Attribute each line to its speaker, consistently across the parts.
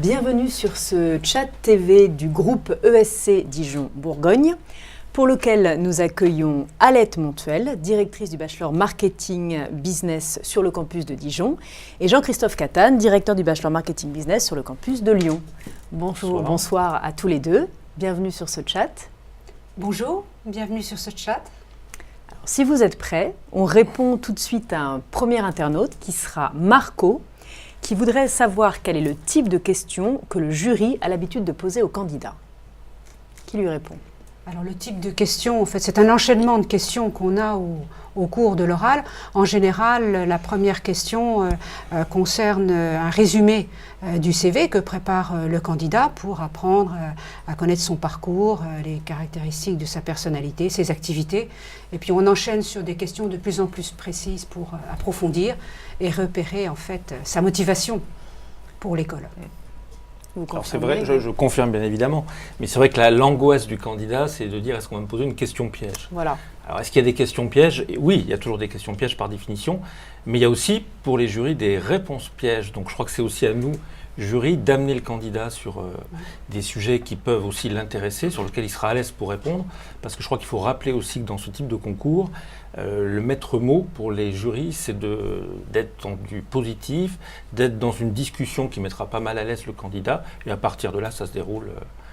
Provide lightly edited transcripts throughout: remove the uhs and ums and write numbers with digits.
Speaker 1: Bienvenue sur ce chat TV du groupe ESC Dijon-Bourgogne, pour lequel nous accueillons Alette Montuel, directrice du bachelor marketing business sur le campus de Dijon, et Jean-Christophe Catane, directeur du bachelor marketing business sur le campus de Lyon. Bonsoir à tous les deux, bienvenue sur ce chat.
Speaker 2: Bonjour, bienvenue sur ce chat.
Speaker 1: Alors, si vous êtes prêts, on répond tout de suite à un premier internaute qui sera Marco, qui voudrait savoir quel est le type de questions que le jury a l'habitude de poser aux candidats. Qui lui répond ?
Speaker 2: Alors le type de questions, en fait, c'est un enchaînement de questions qu'on a au cours de l'oral. En général, la première question concerne un résumé du CV que prépare le candidat pour apprendre à connaître son parcours, les caractéristiques de sa personnalité, ses activités. Et puis on enchaîne sur des questions de plus en plus précises pour approfondir et repérer en fait sa motivation pour l'école.
Speaker 3: Alors c'est vrai, je confirme bien évidemment, mais c'est vrai que l'angoisse du candidat, c'est de dire est-ce qu'on va me poser une question piège ?
Speaker 1: Voilà. Alors
Speaker 3: est-ce qu'il y a des questions pièges ? Oui, il y a toujours des questions pièges par définition, mais il y a aussi pour les jurys des réponses pièges. Donc je crois que c'est aussi à nous, jury, d'amener le candidat sur des sujets qui peuvent aussi l'intéresser, sur lesquels il sera à l'aise pour répondre, parce que je crois qu'il faut rappeler aussi que dans ce type de concours, le maître mot pour les jurys, c'est d'être dans du positif, d'être dans une discussion qui mettra pas mal à l'aise le candidat, et à partir de là, ça se déroule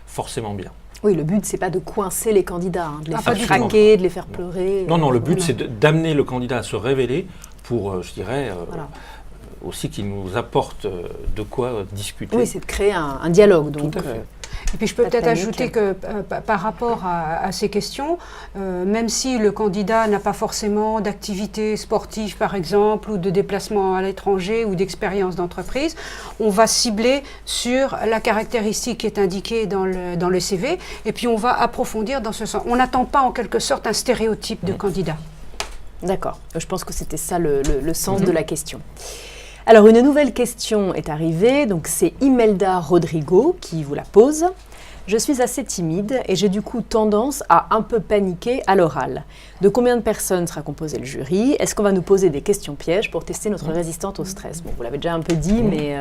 Speaker 3: forcément bien.
Speaker 1: Oui, le but, c'est pas de coincer les candidats, de les faire craquer, de les faire pleurer.
Speaker 3: Non, le but, c'est d'amener le candidat à se révéler pour, je dirais, aussi qu'il nous apporte de quoi discuter.
Speaker 1: Oui, c'est de créer un dialogue. Donc,
Speaker 3: tout à fait.
Speaker 2: Et puis je peux peut-être ajouter que par rapport à ces questions, même si le candidat n'a pas forcément d'activité sportive par exemple, ou de déplacement à l'étranger ou d'expérience d'entreprise, on va cibler sur la caractéristique qui est indiquée dans le CV et puis on va approfondir dans ce sens. On n'attend pas en quelque sorte un stéréotype de candidat.
Speaker 1: D'accord, je pense que c'était ça le sens de la question. Alors, une nouvelle question est arrivée, donc c'est Imelda Rodrigo qui vous la pose. Je suis assez timide et j'ai du coup tendance à un peu paniquer à l'oral. De combien de personnes sera composé le jury ? Est-ce qu'on va nous poser des questions pièges pour tester notre résistance au stress ? Bon, vous l'avez déjà un peu dit, mais...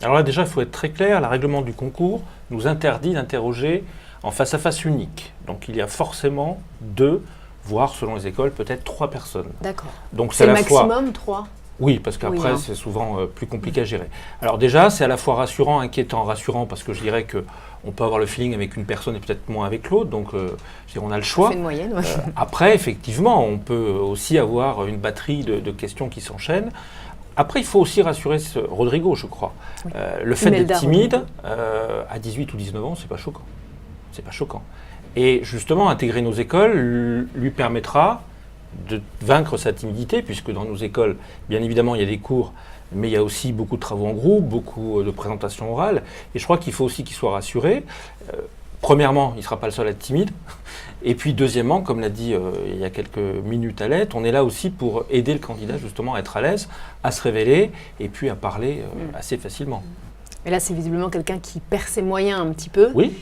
Speaker 3: Alors là, déjà, il faut être très clair, le règlement du concours nous interdit d'interroger en face-à-face unique. Donc, il y a forcément 2, voire, selon les écoles, peut-être 3 personnes.
Speaker 1: D'accord.
Speaker 3: Donc,
Speaker 1: c'est le maximum 3 ?
Speaker 3: Oui, parce qu'après, c'est souvent plus compliqué à gérer. Alors déjà, c'est à la fois rassurant, inquiétant. Rassurant parce que je dirais qu'on peut avoir le feeling avec une personne et peut-être moins avec l'autre, donc on a le choix.
Speaker 1: On fait une moyenne, ouais.
Speaker 3: Après, effectivement, on peut aussi avoir une batterie de questions qui s'enchaînent. Après, il faut aussi rassurer Rodrigo, je crois. Oui. Le fait d'être timide, à 18 ou 19 ans, c'est pas choquant. C'est pas choquant. Et justement, intégrer nos écoles lui permettra de vaincre sa timidité, puisque dans nos écoles, bien évidemment, il y a des cours, mais il y a aussi beaucoup de travaux en groupe, beaucoup de présentations orales, et je crois qu'il faut aussi qu'il soit rassuré. Premièrement, il ne sera pas le seul à être timide, et puis deuxièmement, comme l'a dit il y a quelques minutes Alette, on est là aussi pour aider le candidat justement à être à l'aise, à se révéler, et puis à parler assez facilement.
Speaker 1: Mais là, c'est visiblement quelqu'un qui perd ses moyens un petit peu.
Speaker 3: Oui.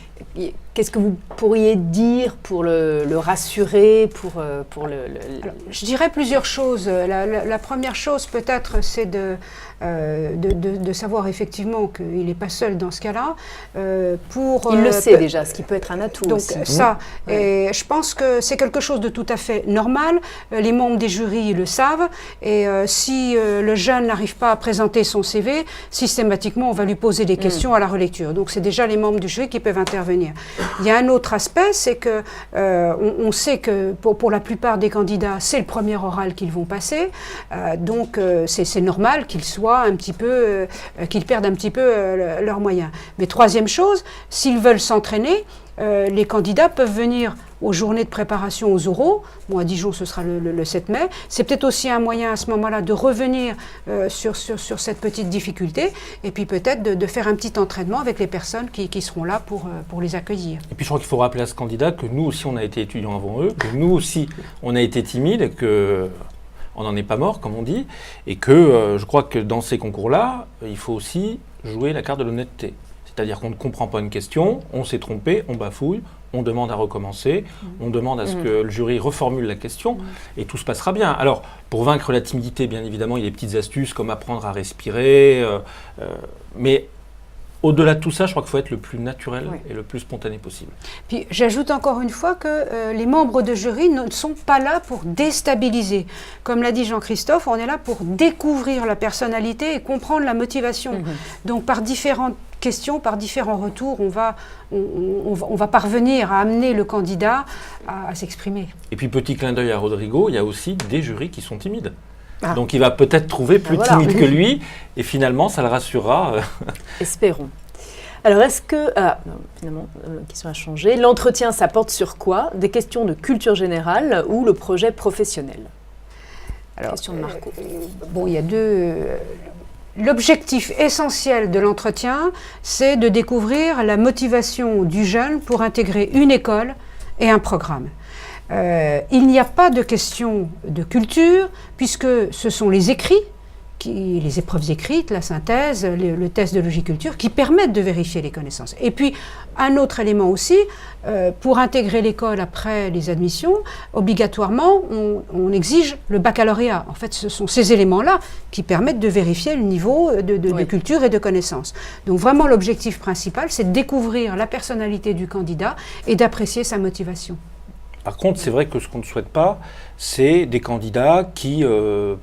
Speaker 1: Qu'est-ce que vous pourriez dire pour le rassurer, pour
Speaker 2: Je dirais plusieurs choses. La première chose, peut-être, c'est de savoir effectivement qu'il n'est pas seul dans ce cas-là.
Speaker 1: Il le sait déjà, ce qui peut être un atout
Speaker 2: donc,
Speaker 1: aussi.
Speaker 2: Ça, et je pense que c'est quelque chose de tout à fait normal. Les membres des jurys le savent. Et si le jeune n'arrive pas à présenter son CV, systématiquement, on va lui poser des questions à la relecture. Donc, c'est déjà les membres du jury qui peuvent intervenir. Il y a un autre aspect, c'est que on sait que pour la plupart des candidats, c'est le premier oral qu'ils vont passer. Donc, c'est normal qu'ils soient un petit peu, qu'ils perdent un petit peu leurs moyens. Mais troisième chose, s'ils veulent s'entraîner, les candidats peuvent venir aux journées de préparation aux oraux. Bon, à Dijon, ce sera le 7 mai. C'est peut-être aussi un moyen à ce moment-là de revenir sur cette petite difficulté et puis peut-être de faire un petit entraînement avec les personnes qui seront là pour les accueillir.
Speaker 3: Et puis je crois qu'il faut rappeler à ce candidat que nous aussi, on a été étudiants avant eux, que nous aussi, on a été timides, qu'on n'en est pas mort, comme on dit, et que je crois que dans ces concours-là, il faut aussi jouer la carte de l'honnêteté. C'est-à-dire qu'on ne comprend pas une question, on s'est trompé, on bafouille, on demande à recommencer, on demande à ce que le jury reformule la question, et tout se passera bien. Alors, pour vaincre la timidité, bien évidemment, il y a des petites astuces comme apprendre à respirer, mais au-delà de tout ça, je crois qu'il faut être le plus naturel et le plus spontané possible.
Speaker 2: Puis j'ajoute encore une fois que les membres de jury ne sont pas là pour déstabiliser. Comme l'a dit Jean-Christophe, on est là pour découvrir la personnalité et comprendre la motivation. Donc par différentes questions, par différents retours, on va parvenir à amener le candidat à s'exprimer.
Speaker 3: Et puis petit clin d'œil à Rodrigo, il y a aussi des jurys qui sont timides. Donc il va peut-être trouver plus timide que lui, et finalement ça le rassurera.
Speaker 1: Espérons. Alors est-ce que, finalement la question a changé, l'entretien ça porte sur quoi? Des questions de culture générale ou le projet professionnel? Alors, question de Marco.
Speaker 2: Bon, il y a deux... L'objectif essentiel de l'entretien, c'est de découvrir la motivation du jeune pour intégrer une école et un programme. Il n'y a pas de question de culture, puisque ce sont les écrits, les épreuves écrites, la synthèse, le test de logiculture, qui permettent de vérifier les connaissances. Et puis, un autre élément aussi, pour intégrer l'école après les admissions, obligatoirement, on exige le baccalauréat. En fait, ce sont ces éléments-là qui permettent de vérifier le niveau de culture et de connaissances. Donc vraiment, l'objectif principal, c'est de découvrir la personnalité du candidat et d'apprécier sa motivation.
Speaker 3: Par contre, c'est vrai que ce qu'on ne souhaite pas, c'est des candidats qui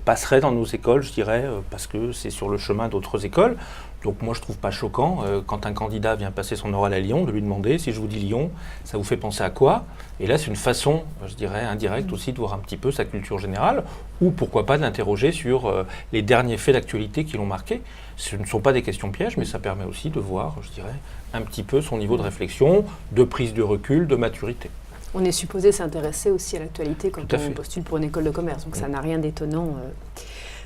Speaker 3: passeraient dans nos écoles, je dirais, parce que c'est sur le chemin d'autres écoles. Donc moi, je ne trouve pas choquant, quand un candidat vient passer son oral à Lyon, de lui demander, si je vous dis Lyon, ça vous fait penser à quoi? Et là, c'est une façon, je dirais, indirecte aussi de voir un petit peu sa culture générale, ou pourquoi pas d'interroger sur les derniers faits d'actualité qui l'ont marqué. Ce ne sont pas des questions pièges, mais ça permet aussi de voir, je dirais, un petit peu son niveau de réflexion, de prise de recul, de maturité.
Speaker 1: On est supposé s'intéresser aussi à l'actualité quand on postule pour une école de commerce, donc ça n'a rien d'étonnant.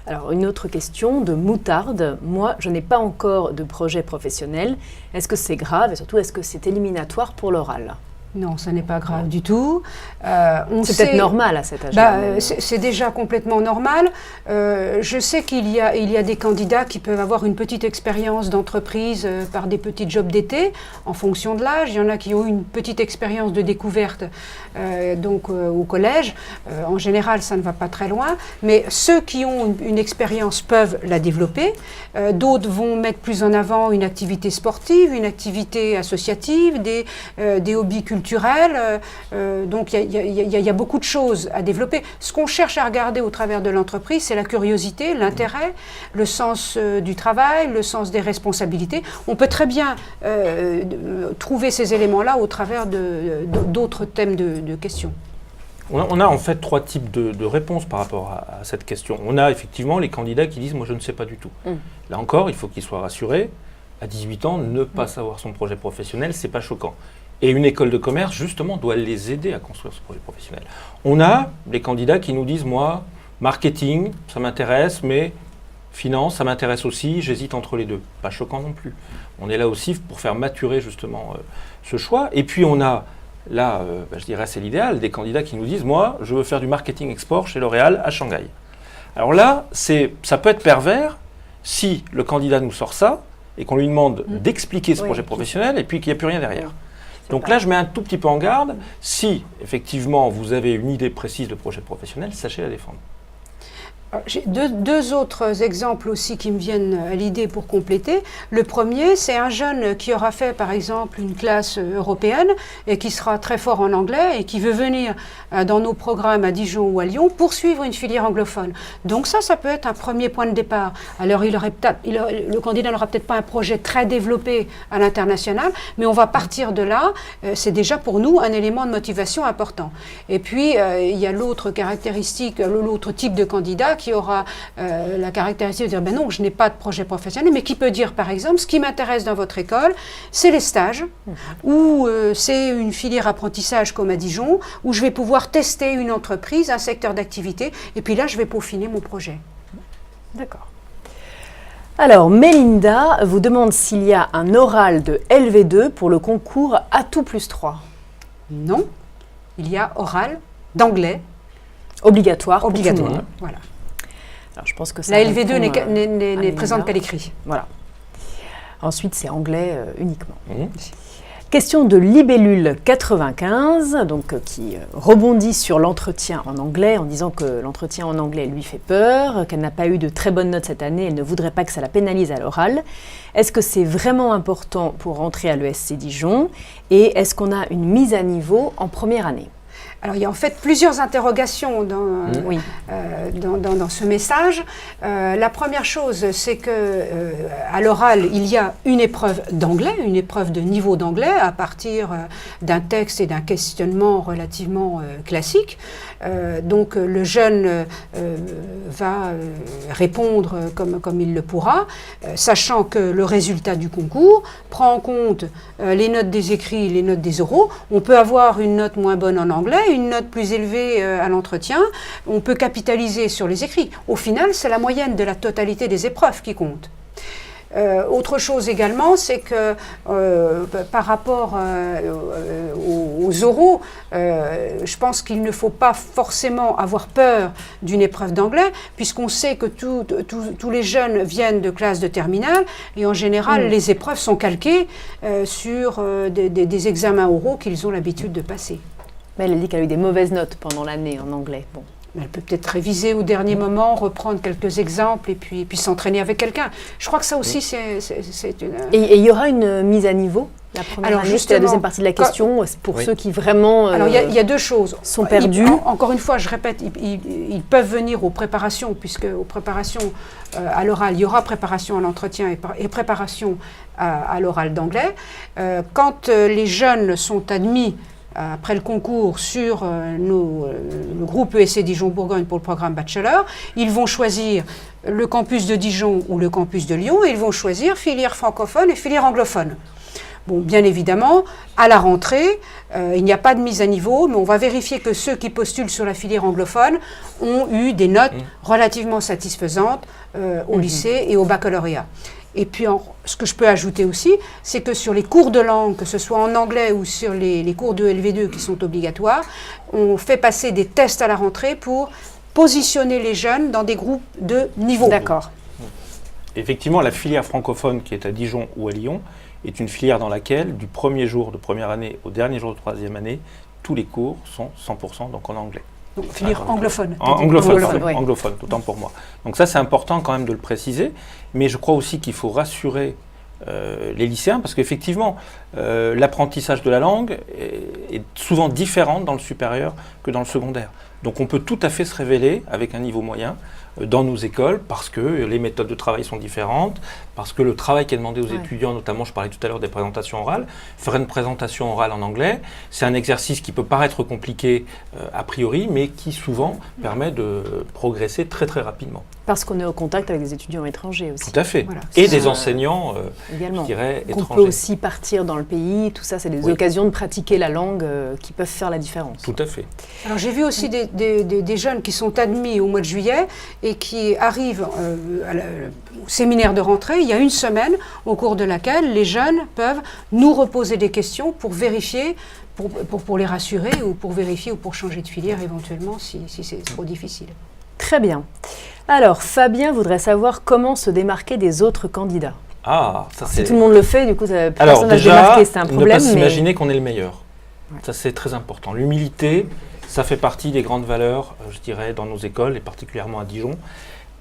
Speaker 1: Alors, une autre question de Moutarde. Moi, je n'ai pas encore de projet professionnel. Est-ce que c'est grave et surtout, est-ce que c'est éliminatoire pour l'oral?
Speaker 2: Non, ça n'est pas grave du tout.
Speaker 1: C'est peut-être normal à cet âge-là.
Speaker 2: C'est déjà complètement normal. Je sais qu'il y a des candidats qui peuvent avoir une petite expérience d'entreprise par des petits jobs d'été, en fonction de l'âge. Il y en a qui ont une petite expérience de découverte au collège. En général, ça ne va pas très loin. Mais ceux qui ont une expérience peuvent la développer. D'autres vont mettre plus en avant une activité sportive, une activité associative, des hobbies culturels. Donc il y a beaucoup de choses à développer. Ce qu'on cherche à regarder au travers de l'entreprise, c'est la curiosité, l'intérêt, le sens du travail, le sens des responsabilités. On peut très bien trouver ces éléments-là au travers d'autres thèmes de questions.
Speaker 3: On a en fait trois types de réponses par rapport à cette question. On a effectivement les candidats qui disent « moi je ne sais pas du tout ». Là encore, il faut qu'ils soient rassurés. À 18 ans, ne pas savoir son projet professionnel, c'est pas choquant. Et une école de commerce, justement, doit les aider à construire ce projet professionnel. On a les candidats qui nous disent « moi, marketing, ça m'intéresse, mais finance, ça m'intéresse aussi, j'hésite entre les deux ». Pas choquant non plus. On est là aussi pour faire maturer justement ce choix. Et puis on a, là, je dirais c'est l'idéal, des candidats qui nous disent « moi, je veux faire du marketing export chez L'Oréal à Shanghai ». Alors là, ça peut être pervers si le candidat nous sort ça et qu'on lui demande d'expliquer ce projet professionnel et puis qu'il n'y a plus rien derrière. Donc là, je mets un tout petit peu en garde. Si, effectivement, vous avez une idée précise de projet professionnel, sachez la défendre.
Speaker 2: J'ai deux autres exemples aussi qui me viennent à l'idée pour compléter. Le premier, c'est un jeune qui aura fait, par exemple, une classe européenne et qui sera très fort en anglais et qui veut venir dans nos programmes à Dijon ou à Lyon pour suivre une filière anglophone. Donc ça peut être un premier point de départ. Alors, le candidat n'aura peut-être pas un projet très développé à l'international, mais on va partir de là. C'est déjà pour nous un élément de motivation important. Et puis, il y a l'autre caractéristique, l'autre type de candidat qui aura la caractéristique de dire ben non, je n'ai pas de projet professionnel, mais qui peut dire par exemple ce qui m'intéresse dans votre école, c'est les stages, ou c'est une filière apprentissage comme à Dijon, où je vais pouvoir tester une entreprise, un secteur d'activité, et puis là je vais peaufiner mon projet.
Speaker 1: D'accord. Alors, Mélinda vous demande s'il y a un oral de LV2 pour le concours Atout plus 3.
Speaker 2: Non, il y a oral d'anglais.
Speaker 1: Obligatoire.
Speaker 2: Obligatoire, voilà.
Speaker 1: Alors, je pense que ça
Speaker 2: la LV2 n'est présente qu'à l'écrit.
Speaker 1: Voilà. Ensuite, c'est anglais uniquement. Question de Libellule95, donc qui rebondit sur l'entretien en anglais en disant que l'entretien en anglais lui fait peur, qu'elle n'a pas eu de très bonnes notes cette année, elle ne voudrait pas que ça la pénalise à l'oral. Est-ce que c'est vraiment important pour rentrer à l'ESC Dijon et est-ce qu'on a une mise à niveau en première année ?
Speaker 2: Alors, il y a en fait plusieurs interrogations dans ce message. La première chose, c'est que à l'oral, il y a une épreuve d'anglais, une épreuve de niveau d'anglais à partir d'un texte et d'un questionnement relativement classique. Donc, le jeune va répondre comme il le pourra, sachant que le résultat du concours prend en compte les notes des écrits, les notes des oraux. On peut avoir une note moins bonne en anglais, une note plus élevée à l'entretien, on peut capitaliser sur les écrits. Au final, c'est la moyenne de la totalité des épreuves qui compte. Autre chose également, c'est que par rapport aux oraux, je pense qu'il ne faut pas forcément avoir peur d'une épreuve d'anglais, puisqu'on sait que tous les jeunes viennent de classes de terminale, et en général, les épreuves sont calquées sur des examens oraux qu'ils ont l'habitude de passer.
Speaker 1: Mais elle a dit qu'elle a eu des mauvaises notes pendant l'année en anglais. Bon.
Speaker 2: Elle peut peut-être réviser au dernier moment, reprendre quelques exemples et puis s'entraîner avec quelqu'un. Je crois que ça aussi, c'est une...
Speaker 1: Et il y aura une mise à niveau la première année, c'est la deuxième partie de la question, pour ceux qui vraiment
Speaker 2: Alors, il y a deux choses.
Speaker 1: Sont perdus.
Speaker 2: Encore une fois, je répète, ils peuvent venir aux préparations, puisque aux préparations à l'oral, il y aura préparation à l'entretien et préparation à l'oral d'anglais. Quand les jeunes sont admis après le concours sur le groupe ESC Dijon-Bourgogne pour le programme Bachelor, ils vont choisir le campus de Dijon ou le campus de Lyon et ils vont choisir filière francophone et filière anglophone. Bon, bien évidemment, à la rentrée, il n'y a pas de mise à niveau, mais on va vérifier que ceux qui postulent sur la filière anglophone ont eu des notes relativement satisfaisantes au lycée et au baccalauréat. Et puis, ce que je peux ajouter aussi, c'est que sur les cours de langue, que ce soit en anglais ou sur les cours de LV2 qui sont obligatoires, on fait passer des tests à la rentrée pour positionner les jeunes dans des groupes de niveau.
Speaker 1: D'accord.
Speaker 3: Effectivement, la filière francophone qui est à Dijon ou à Lyon est une filière dans laquelle, du premier jour de première année au dernier jour de troisième année, tous les cours sont 100% donc en anglais.
Speaker 2: Donc, filière anglophone.
Speaker 3: Anglophone, autant pour moi. Donc ça, c'est important quand même de le préciser, mais je crois aussi qu'il faut rassurer les lycéens, parce qu'effectivement, l'apprentissage de la langue est souvent différent dans le supérieur que dans le secondaire. Donc on peut tout à fait se révéler avec un niveau moyen dans nos écoles, parce que les méthodes de travail sont différentes, parce que le travail qui est demandé aux étudiants, notamment je parlais tout à l'heure des présentations orales, faire une présentation orale en anglais, c'est un exercice qui peut paraître compliqué a priori, mais qui souvent permet de progresser très très rapidement.
Speaker 1: Parce qu'on est au contact avec des étudiants étrangers aussi.
Speaker 3: Tout à fait. Voilà. Et des enseignants,
Speaker 1: également,
Speaker 3: je dirais, étrangers.
Speaker 1: Qu'on peut aussi partir dans le pays, tout ça, c'est des occasions de pratiquer la langue qui peuvent faire la différence.
Speaker 3: Tout à fait.
Speaker 2: Alors j'ai vu aussi des jeunes qui sont admis au mois de juillet et qui arrivent au séminaire de rentrée. Il y a une semaine au cours de laquelle les jeunes peuvent nous reposer des questions pour vérifier, pour les rassurer ou pour vérifier ou pour changer de filière éventuellement si c'est trop difficile.
Speaker 1: Très bien. Alors, Fabien voudrait savoir comment se démarquer des autres candidats.
Speaker 3: Ah, ça c'est...
Speaker 1: Si tout le monde le fait, du coup, personne
Speaker 3: Alors,
Speaker 1: va se démarquer, c'est un problème.
Speaker 3: Ne pas s'imaginer qu'on est le meilleur. Ouais. Ça, c'est très important. L'humilité, ça fait partie des grandes valeurs, je dirais, dans nos écoles, et particulièrement à Dijon.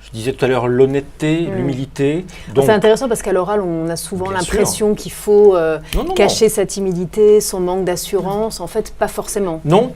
Speaker 3: Je disais tout à l'heure l'honnêteté, l'humilité.
Speaker 1: Donc, c'est intéressant parce qu'à l'oral, on a souvent l'impression qu'il faut cacher sa timidité, son manque d'assurance. En fait, pas forcément.
Speaker 3: Non.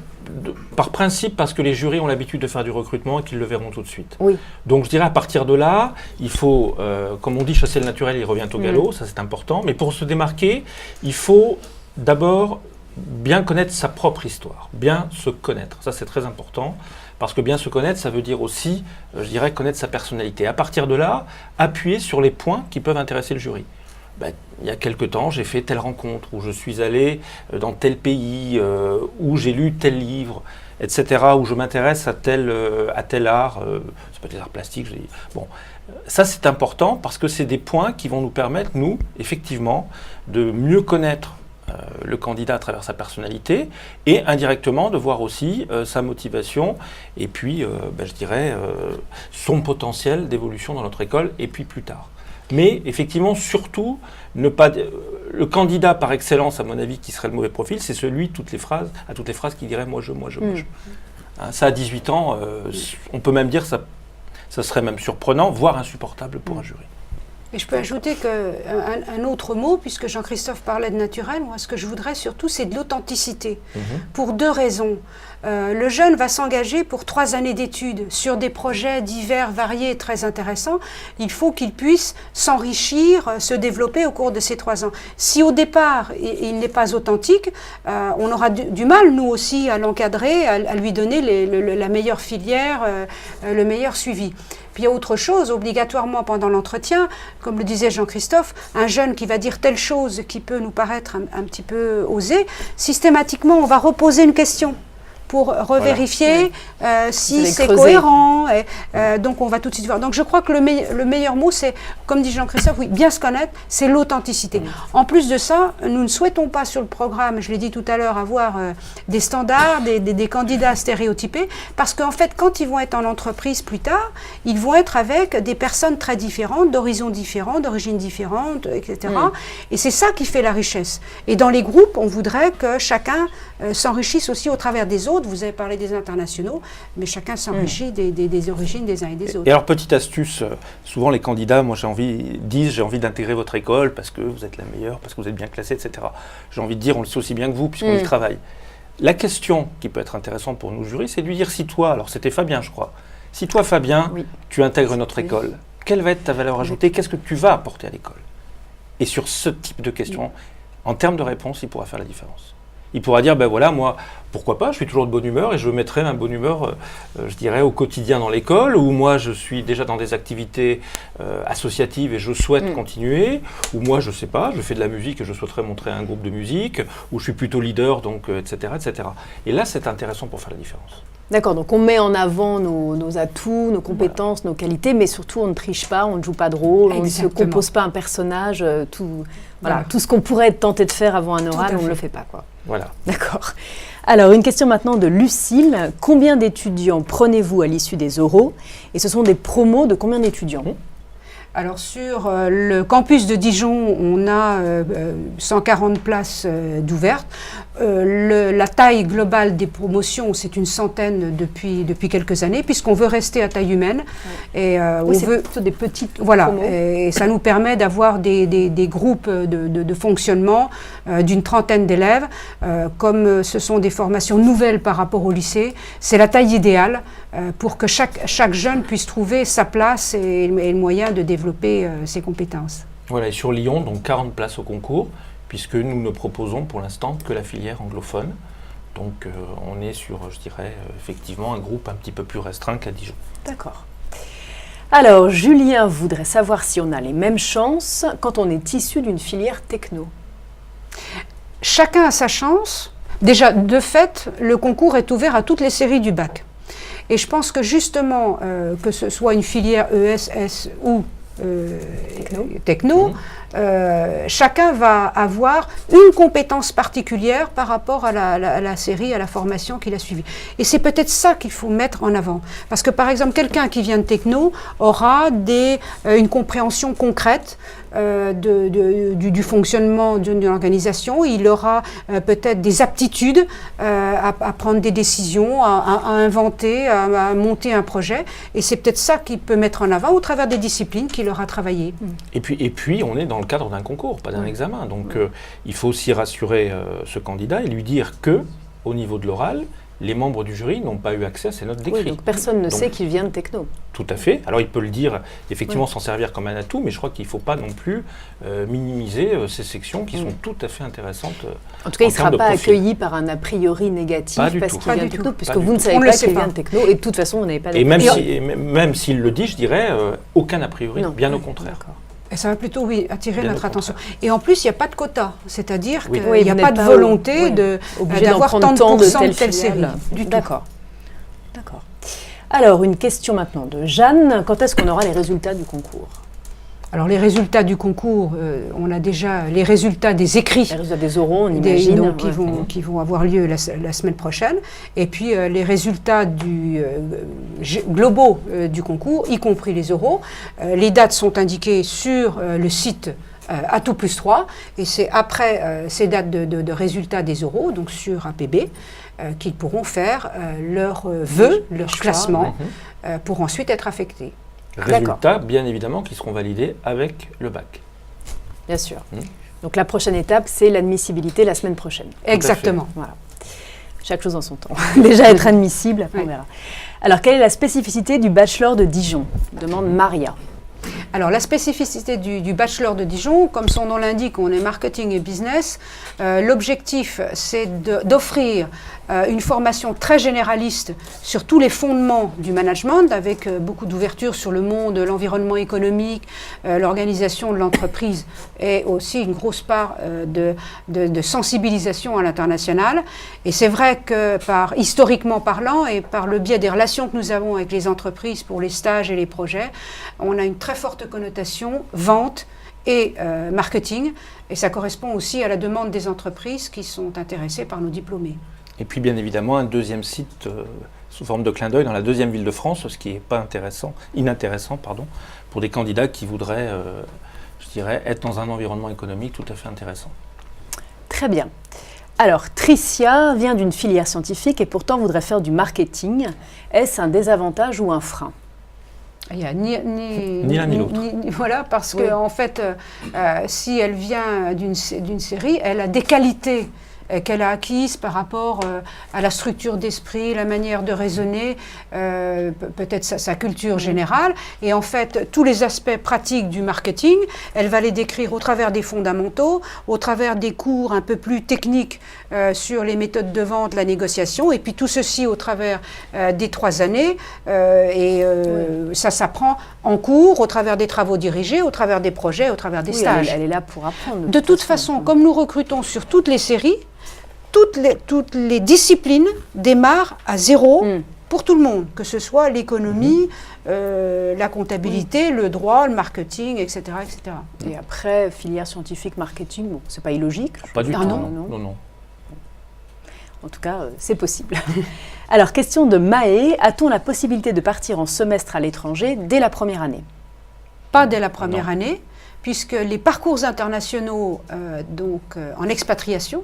Speaker 3: Par principe, parce que les jurys ont l'habitude de faire du recrutement et qu'ils le verront tout de suite.
Speaker 1: Oui.
Speaker 3: Donc je dirais à partir de là, il faut, comme on dit, chasser le naturel, il revient au galop, ça c'est important. Mais pour se démarquer, il faut d'abord bien connaître sa propre histoire, bien se connaître. Ça c'est très important, parce que bien se connaître, ça veut dire aussi, je dirais, connaître sa personnalité. À partir de là, appuyer sur les points qui peuvent intéresser le jury. Il y a quelque temps, j'ai fait telle rencontre, où je suis allé dans tel pays, où j'ai lu tel livre, etc., où je m'intéresse à tel art, ça peut être les arts plastiques. Bon, ça c'est important parce que c'est des points qui vont nous permettre, nous, effectivement, de mieux connaître le candidat à travers sa personnalité et indirectement de voir aussi sa motivation et puis, je dirais, son potentiel d'évolution dans notre école et puis plus tard. Mais effectivement, surtout, ne pas... Le candidat par excellence, à mon avis, qui serait le mauvais profil, c'est celui, à toutes les phrases, qui dirait « moi, je ». Hein, ça, à 18 ans, on peut même dire que ça serait même surprenant, voire insupportable pour un jury.
Speaker 2: Et je peux ajouter qu'un autre mot, puisque Jean-Christophe parlait de naturel, moi ce que je voudrais surtout c'est de l'authenticité, pour 2 raisons. Le jeune va s'engager pour 3 années d'études sur des projets divers, variés et très intéressants. Il faut qu'il puisse s'enrichir, se développer au cours de ces 3 ans. Si au départ il n'est pas authentique, on aura du mal nous aussi à l'encadrer, à lui donner la meilleure filière, le meilleur suivi. Puis il y a autre chose, obligatoirement pendant l'entretien, comme le disait Jean-Christophe, un jeune qui va dire telle chose qui peut nous paraître un petit peu osée, systématiquement on va reposer une question pour revérifier si c'est cohérent. Donc on va tout de suite voir. Donc je crois que le meilleur mot, c'est, comme dit Jean-Christophe, oui, bien se connaître, c'est l'authenticité. En plus de ça, nous ne souhaitons pas sur le programme, je l'ai dit tout à l'heure, avoir des standards, des candidats stéréotypés, parce qu'en fait, quand ils vont être en entreprise plus tard, ils vont être avec des personnes très différentes, d'horizons différents, d'origines différentes, etc. Et c'est ça qui fait la richesse. Et dans les groupes, on voudrait que chacun s'enrichissent aussi au travers des autres. Vous avez parlé des internationaux, mais chacun s'enrichit des origines des uns et des autres.
Speaker 3: Et alors, petite astuce, souvent les candidats, moi j'ai envie d'intégrer votre école parce que vous êtes la meilleure, parce que vous êtes bien classé, etc. J'ai envie de dire, on le sait aussi bien que vous, puisqu'on y travaille. La question qui peut être intéressante pour nous jurys, c'est de lui dire, si toi, alors c'était Fabien je crois, si toi Fabien, tu intègres notre école, quelle va être ta valeur ajoutée, qu'est-ce que tu vas apporter à l'école? Et sur ce type de questions, en termes de réponse, il pourra faire la différence. Il pourra dire, ben voilà, moi, pourquoi pas, je suis toujours de bonne humeur et je mettrai ma bonne humeur, je dirais, au quotidien dans l'école, ou moi, je suis déjà dans des activités associatives et je souhaite continuer, ou moi, je sais pas, je fais de la musique et je souhaiterais montrer un groupe de musique, ou je suis plutôt leader, donc, etc., etc. Et là, c'est intéressant pour faire la différence.
Speaker 1: D'accord, donc on met en avant nos atouts, nos compétences, nos qualités, mais surtout on ne triche pas, on ne joue pas de rôle, on ne se compose pas un personnage, tout ce qu'on pourrait être tenté de faire avant un oral, on ne le fait pas, quoi.
Speaker 3: Voilà.
Speaker 1: D'accord. Alors, une question maintenant de Lucille. Combien d'étudiants prenez-vous à l'issue des oraux? Et ce sont des promos de combien d'étudiants?
Speaker 2: Alors sur le campus de Dijon, on a 140 places d'ouvertes. La taille globale des promotions, c'est une centaine depuis quelques années, puisqu'on veut rester à taille humaine. Et
Speaker 1: on veut plutôt des petites
Speaker 2: promos. Et ça nous permet d'avoir des groupes de fonctionnement d'une trentaine d'élèves. Comme ce sont des formations nouvelles par rapport au lycée, c'est la taille idéale pour que chaque jeune puisse trouver sa place et le moyen de développer ses compétences.
Speaker 3: Voilà, et sur Lyon, donc 40 places au concours, puisque nous ne proposons pour l'instant que la filière anglophone. Donc on est sur, je dirais, effectivement un groupe un petit peu plus restreint qu'à Dijon.
Speaker 1: D'accord. Alors, Julien voudrait savoir si on a les mêmes chances quand on est issu d'une filière techno.
Speaker 2: Chacun a sa chance. Déjà, de fait, le concours est ouvert à toutes les séries du bac. Et je pense que justement, que ce soit une filière ESS ou techno, chacun va avoir une compétence particulière par rapport à la série, à la formation qu'il a suivie. Et c'est peut-être ça qu'il faut mettre en avant. Parce que par exemple, quelqu'un qui vient de techno aura une compréhension concrète du fonctionnement d'une organisation. Il aura peut-être des aptitudes à prendre des décisions, à inventer, à monter un projet. Et c'est peut-être ça qu'il peut mettre en avant au travers des disciplines qu'il aura travaillées.
Speaker 3: Et puis, on est dans le cadre d'un concours, pas d'un examen. Donc, il faut aussi rassurer ce candidat et lui dire que, au niveau de l'oral, les membres du jury n'ont pas eu accès à ces notes d'écrit.
Speaker 1: Oui, donc personne ne sait qu'il vient de techno.
Speaker 3: Tout à fait. Alors il peut le dire, effectivement, s'en servir comme un atout, mais je crois qu'il ne faut pas non plus minimiser ces sections qui sont tout à fait intéressantes.
Speaker 1: En tout cas, il ne sera pas accueilli par un a priori négatif parce qu'il vient de techno, puisque vous ne savez pas qu'il vient de techno, et de toute façon, vous n'avez pas
Speaker 3: d'accueil. Et même s'il le dit, je dirais, aucun a priori, bien au contraire.
Speaker 2: Et ça va plutôt, attirer notre attention. Et en plus, il n'y a pas de quota, c'est-à-dire qu'il
Speaker 1: n'y
Speaker 2: a pas de volonté d'avoir tant de telle série.
Speaker 1: D'accord. Alors, une question maintenant de Jeanne. Quand est-ce qu'on aura les résultats du concours?
Speaker 2: Alors les résultats du concours, on a déjà les résultats des écrits.
Speaker 1: Les résultats des oraux, on imagine.
Speaker 2: Qui vont avoir lieu la semaine prochaine. Et puis les résultats globaux du concours, y compris les oraux. Les dates sont indiquées sur le site Atout+3, et c'est après ces dates de résultats des oraux, donc sur APB, qu'ils pourront faire leurs vœux, leur classement, pour ensuite être affectés.
Speaker 3: Résultats, bien évidemment, qui seront validés avec le bac.
Speaker 1: Bien sûr. Donc la prochaine étape, c'est l'admissibilité la semaine prochaine.
Speaker 2: Exactement.
Speaker 1: Voilà. Chaque chose en son temps. Déjà être admissible, après on verra. Alors, quelle est la spécificité du bachelor de Dijon ? Demande Maria.
Speaker 2: Alors, la spécificité du bachelor de Dijon, comme son nom l'indique, on est marketing et business. L'objectif, c'est d'offrir une formation très généraliste sur tous les fondements du management, avec beaucoup d'ouverture sur le monde, l'environnement économique, l'organisation de l'entreprise, et aussi une grosse part de sensibilisation à l'international. Et c'est vrai que, historiquement parlant, et par le biais des relations que nous avons avec les entreprises pour les stages et les projets, on a une très forte connotation vente et marketing, et ça correspond aussi à la demande des entreprises qui sont intéressées par nos diplômés.
Speaker 3: Et puis bien évidemment un deuxième site sous forme de clin d'œil dans la deuxième ville de France, ce qui n'est pas inintéressant pour des candidats qui voudraient, je dirais, être dans un environnement économique tout à fait intéressant.
Speaker 1: Très bien. Alors, Tricia vient d'une filière scientifique et pourtant voudrait faire du marketing. Est-ce un désavantage ou un frein ?
Speaker 2: Il n'y a ni
Speaker 3: l'un ni l'autre.
Speaker 2: Voilà, parce que en fait, si elle vient d'une série, elle a des qualités qu'elle a acquises par rapport à la structure d'esprit, la manière de raisonner, peut-être sa culture générale. Et en fait, tous les aspects pratiques du marketing, elle va les décrire au travers des fondamentaux, au travers des cours un peu plus techniques sur les méthodes de vente, la négociation, et puis tout ceci au travers des 3 années. Ça s'apprend en cours, au travers des travaux dirigés, au travers des projets, au travers des stages.
Speaker 1: Elle est là pour apprendre.
Speaker 2: De toute façon, comme nous recrutons sur toutes les séries, toutes les disciplines démarrent à zéro pour tout le monde, que ce soit l'économie, la comptabilité, le droit, le marketing, etc., etc.
Speaker 1: Et après, filière scientifique, marketing, bon, c'est pas illogique.
Speaker 3: Pas du tout.
Speaker 1: Non. En tout cas, c'est possible. Alors, question de Maë, a-t-on la possibilité de partir en semestre à l'étranger dès la première année ?
Speaker 2: Pas dès la première année, puisque les parcours internationaux en expatriation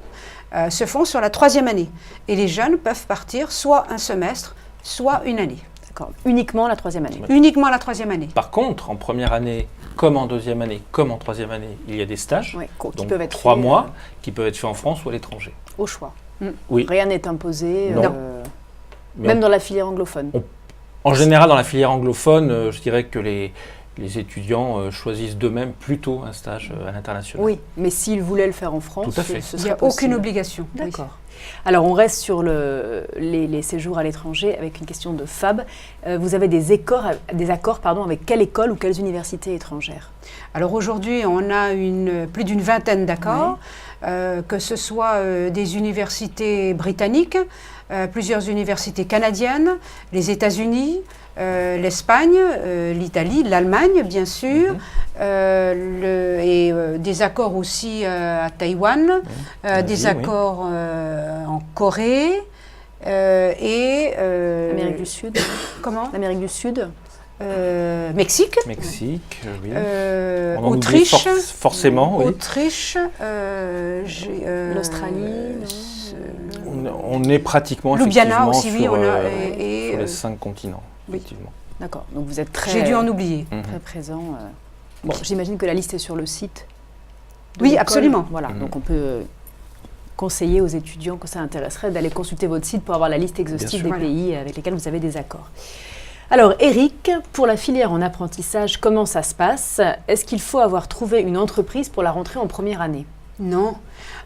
Speaker 2: se font sur la 3e année. Et les jeunes peuvent partir soit un semestre, soit une année.
Speaker 1: D'accord, uniquement la 3e année.
Speaker 2: Uniquement la 3e année.
Speaker 3: Par contre, en première année, comme en 2e année, comme en 3e année, il y a des stages,
Speaker 1: qui peuvent être
Speaker 3: 3 mois, qui peuvent être faits en France ou à l'étranger.
Speaker 1: Au choix.
Speaker 3: Oui.
Speaker 1: Rien n'est imposé,
Speaker 3: Non.
Speaker 1: même dans la filière anglophone.
Speaker 3: En général, dans la filière anglophone, je dirais que les étudiants choisissent d'eux-mêmes plutôt un stage à l'international.
Speaker 1: Oui, mais s'ils voulaient le faire en France,
Speaker 3: tout à fait.
Speaker 2: Il n'y a aucune obligation.
Speaker 1: D'accord. Oui. Alors, on reste sur les séjours à l'étranger avec une question de Fab. Vous avez des accords avec quelle école ou quelles universités étrangères ?
Speaker 2: Alors aujourd'hui, on a plus d'une vingtaine d'accords, que ce soit des universités britanniques, plusieurs universités canadiennes, les États-Unis, l'Espagne, l'Italie, l'Allemagne, bien sûr, et des accords aussi à Taïwan, des accords en Corée et...
Speaker 1: Amérique du Sud.
Speaker 2: Comment ?
Speaker 1: L'Amérique du Sud.
Speaker 2: Mexique.
Speaker 3: Mexique, oui.
Speaker 2: Autriche.
Speaker 3: Forcément, oui.
Speaker 2: Autriche.
Speaker 1: L'Australie.
Speaker 3: On est pratiquement
Speaker 2: Ljubljana aussi,
Speaker 3: sur,
Speaker 2: sur
Speaker 3: les 5 continents, effectivement.
Speaker 1: D'accord, donc vous êtes très...
Speaker 2: J'ai dû en oublier.
Speaker 1: Très présent. Bon, j'imagine que la liste est sur le site.
Speaker 2: Oui, absolument.
Speaker 1: Voilà, donc on peut conseiller aux étudiants que ça intéresserait d'aller consulter votre site pour avoir la liste exhaustive des pays avec lesquels vous avez des accords. Alors, Eric, pour la filière en apprentissage, comment ça se passe ? Est-ce qu'il faut avoir trouvé une entreprise pour la rentrée en première année ?
Speaker 2: Non.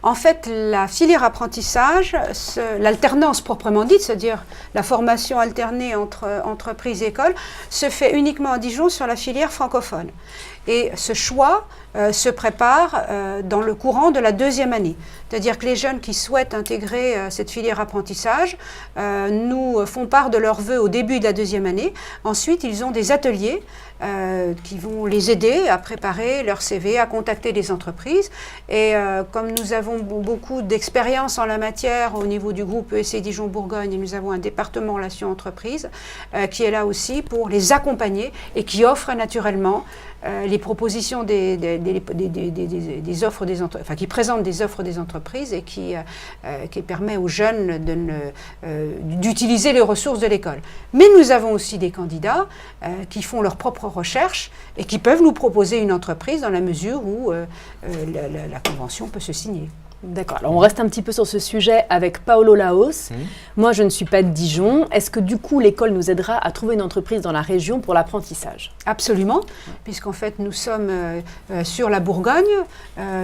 Speaker 2: En fait, la filière apprentissage, l'alternance proprement dite, c'est-à-dire la formation alternée entre entreprise et école, se fait uniquement à Dijon sur la filière francophone. Et ce choix se prépare dans le courant de la 2e année. C'est-à-dire que les jeunes qui souhaitent intégrer cette filière apprentissage nous font part de leurs vœux au début de la 2e année. Ensuite, ils ont des ateliers qui vont les aider à préparer leur CV, à contacter des entreprises. Et comme nous avons beaucoup d'expérience en la matière au niveau du groupe ESC Dijon-Bourgogne, et nous avons un département relations entreprises qui est là aussi pour les accompagner et qui offre naturellement les propositions des offres des entreprises, enfin qui présentent des offres des entreprises et qui permet aux jeunes d'utiliser les ressources de l'école. Mais nous avons aussi des candidats qui font leurs propres recherches et qui peuvent nous proposer une entreprise dans la mesure où la convention peut se signer.
Speaker 1: D'accord. Alors, on reste un petit peu sur ce sujet avec Paolo Laos. Moi, je ne suis pas de Dijon. Est-ce que, du coup, l'école nous aidera à trouver une entreprise dans la région pour l'apprentissage ?
Speaker 2: Absolument, puisqu'en fait, nous sommes sur la Bourgogne,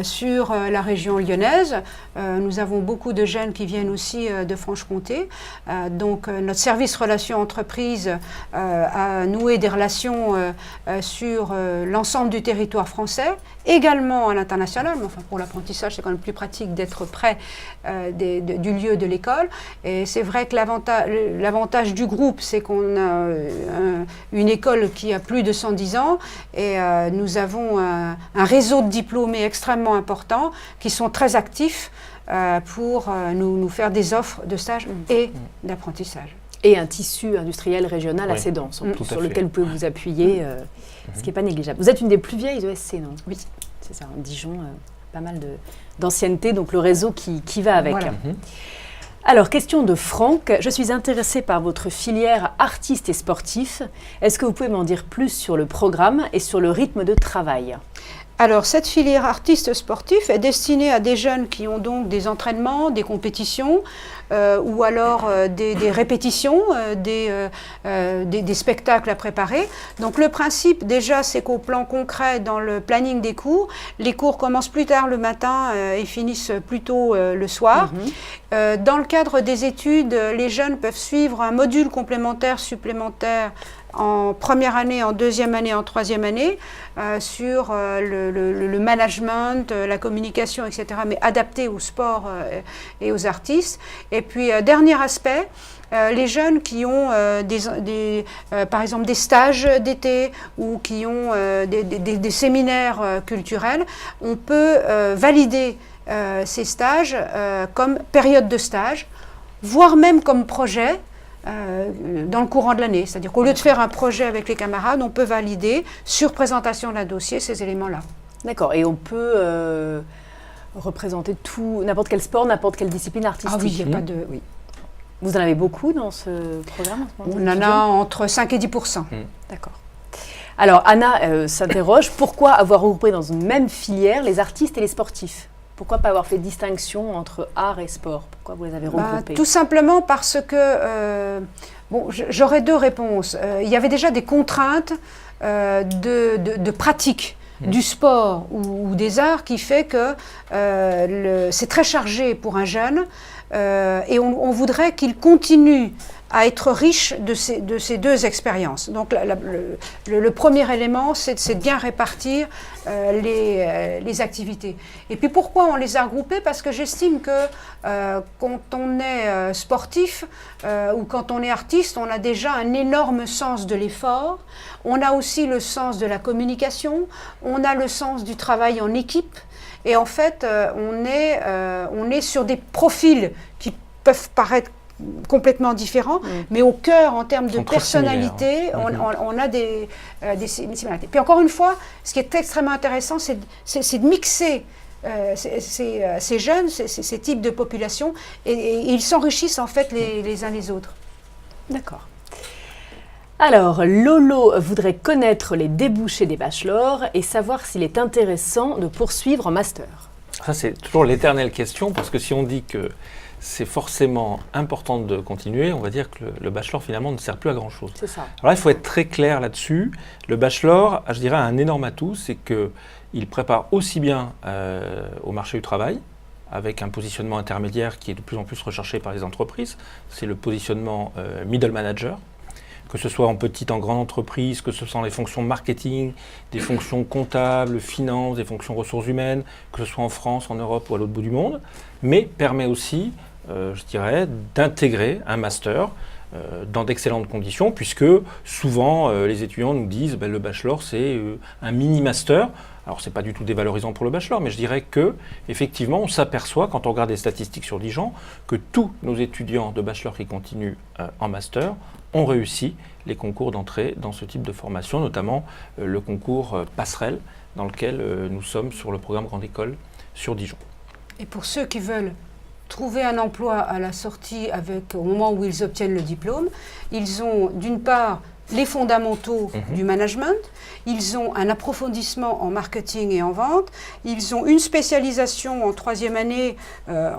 Speaker 2: sur la région lyonnaise. Nous avons beaucoup de jeunes qui viennent aussi de Franche-Comté. Donc, notre service relations entreprises a noué des relations sur l'ensemble du territoire français, également à l'international. Mais enfin, pour l'apprentissage, c'est quand même plus pratique d'être près du lieu de l'école. Et c'est vrai que l'avantage du groupe, c'est qu'on a une école qui a plus de 110 ans et nous avons un réseau de diplômés extrêmement important qui sont très actifs pour nous faire des offres de stage et d'apprentissage.
Speaker 1: Et un tissu industriel régional assez dense, sur lequel vous pouvez vous appuyer, ce qui n'est pas négligeable. Vous êtes une des plus vieilles ESC, non ?
Speaker 2: Oui.
Speaker 1: C'est ça, Dijon, pas mal d'ancienneté, donc le réseau qui va avec.
Speaker 2: Voilà.
Speaker 1: Alors, question de Franck. Je suis intéressée par votre filière artiste et sportif. Est-ce que vous pouvez m'en dire plus sur le programme et sur le rythme de travail ?
Speaker 2: Alors, cette filière artiste sportif est destinée à des jeunes qui ont donc des entraînements, des compétitions, ou alors des répétitions, des spectacles à préparer. Donc, le principe, déjà, c'est qu'au plan concret, dans le planning des cours, les cours commencent plus tard le matin et finissent plus tôt le soir. Dans le cadre des études, les jeunes peuvent suivre un module complémentaire supplémentaire en première année, en deuxième année, en troisième année, sur le management, la communication, etc., mais adapté au sport et aux artistes. Et puis, dernier aspect, les jeunes qui ont par exemple des stages d'été ou qui ont des séminaires culturels, on peut valider ces stages comme période de stage, voire même comme projet, dans le courant de l'année. C'est-à-dire qu'au lieu de faire un projet avec les camarades, on peut valider, sur présentation d'un dossier, ces éléments-là.
Speaker 1: D'accord. Et on peut représenter n'importe quel sport, n'importe quelle discipline artistique.
Speaker 2: Ah oui, il n'y a pas de... Oui.
Speaker 1: Vous en avez beaucoup dans ce programme en ce moment ?
Speaker 2: On en a entre 5 et 10%.
Speaker 1: D'accord. Alors, Anna s'interroge, pourquoi avoir regroupé dans une même filière les artistes et les sportifs ? Pourquoi pas avoir fait distinction entre art et sport ? Pourquoi vous les avez regroupés ?
Speaker 2: Tout simplement parce que, j'aurais deux réponses. Il y avait déjà des contraintes de pratique du sport ou des arts qui fait que c'est très chargé pour un jeune et on voudrait qu'il continue à être riche de ces deux expériences. Donc le premier élément, c'est de bien répartir les activités. Et puis pourquoi on les a regroupées ? Parce que j'estime que quand on est sportif ou quand on est artiste, on a déjà un énorme sens de l'effort, on a aussi le sens de la communication, on a le sens du travail en équipe, et en fait on est sur des profils qui peuvent paraître complètement différents, mais au cœur, en termes de personnalité, on a des similarités. Puis encore une fois, ce qui est extrêmement intéressant, c'est de mixer ces jeunes, ces types de populations, et ils s'enrichissent en fait les uns les autres.
Speaker 1: D'accord. Alors, Lolo voudrait connaître les débouchés des bachelors et savoir s'il est intéressant de poursuivre en master.
Speaker 3: Ça, c'est toujours l'éternelle question, parce que si on dit que c'est forcément important de continuer, on va dire que le bachelor finalement ne sert plus à grand chose.
Speaker 1: C'est ça.
Speaker 3: Alors là, il faut être très clair là-dessus. Le bachelor, je dirais, a un énorme atout, c'est qu'il prépare aussi bien au marché du travail, avec un positionnement intermédiaire qui est de plus en plus recherché par les entreprises. C'est le positionnement middle manager, que ce soit en petite, en grande entreprise, que ce soit les fonctions marketing, des fonctions comptables, finances, des fonctions ressources humaines, que ce soit en France, en Europe ou à l'autre bout du monde, mais permet aussi, je dirais, d'intégrer un master dans d'excellentes conditions, puisque souvent les étudiants nous disent le bachelor c'est un mini-master. Alors c'est pas du tout dévalorisant pour le bachelor, mais je dirais que effectivement on s'aperçoit quand on regarde les statistiques sur Dijon que tous nos étudiants de bachelor qui continuent en master ont réussi les concours d'entrée dans ce type de formation, notamment le concours passerelle dans lequel nous sommes sur le programme Grande École sur Dijon.
Speaker 2: Et pour ceux qui veulent trouver un emploi à la sortie au moment où ils obtiennent le diplôme, ils ont d'une part les fondamentaux du management, ils ont un approfondissement en marketing et en vente, ils ont une spécialisation en 3e année,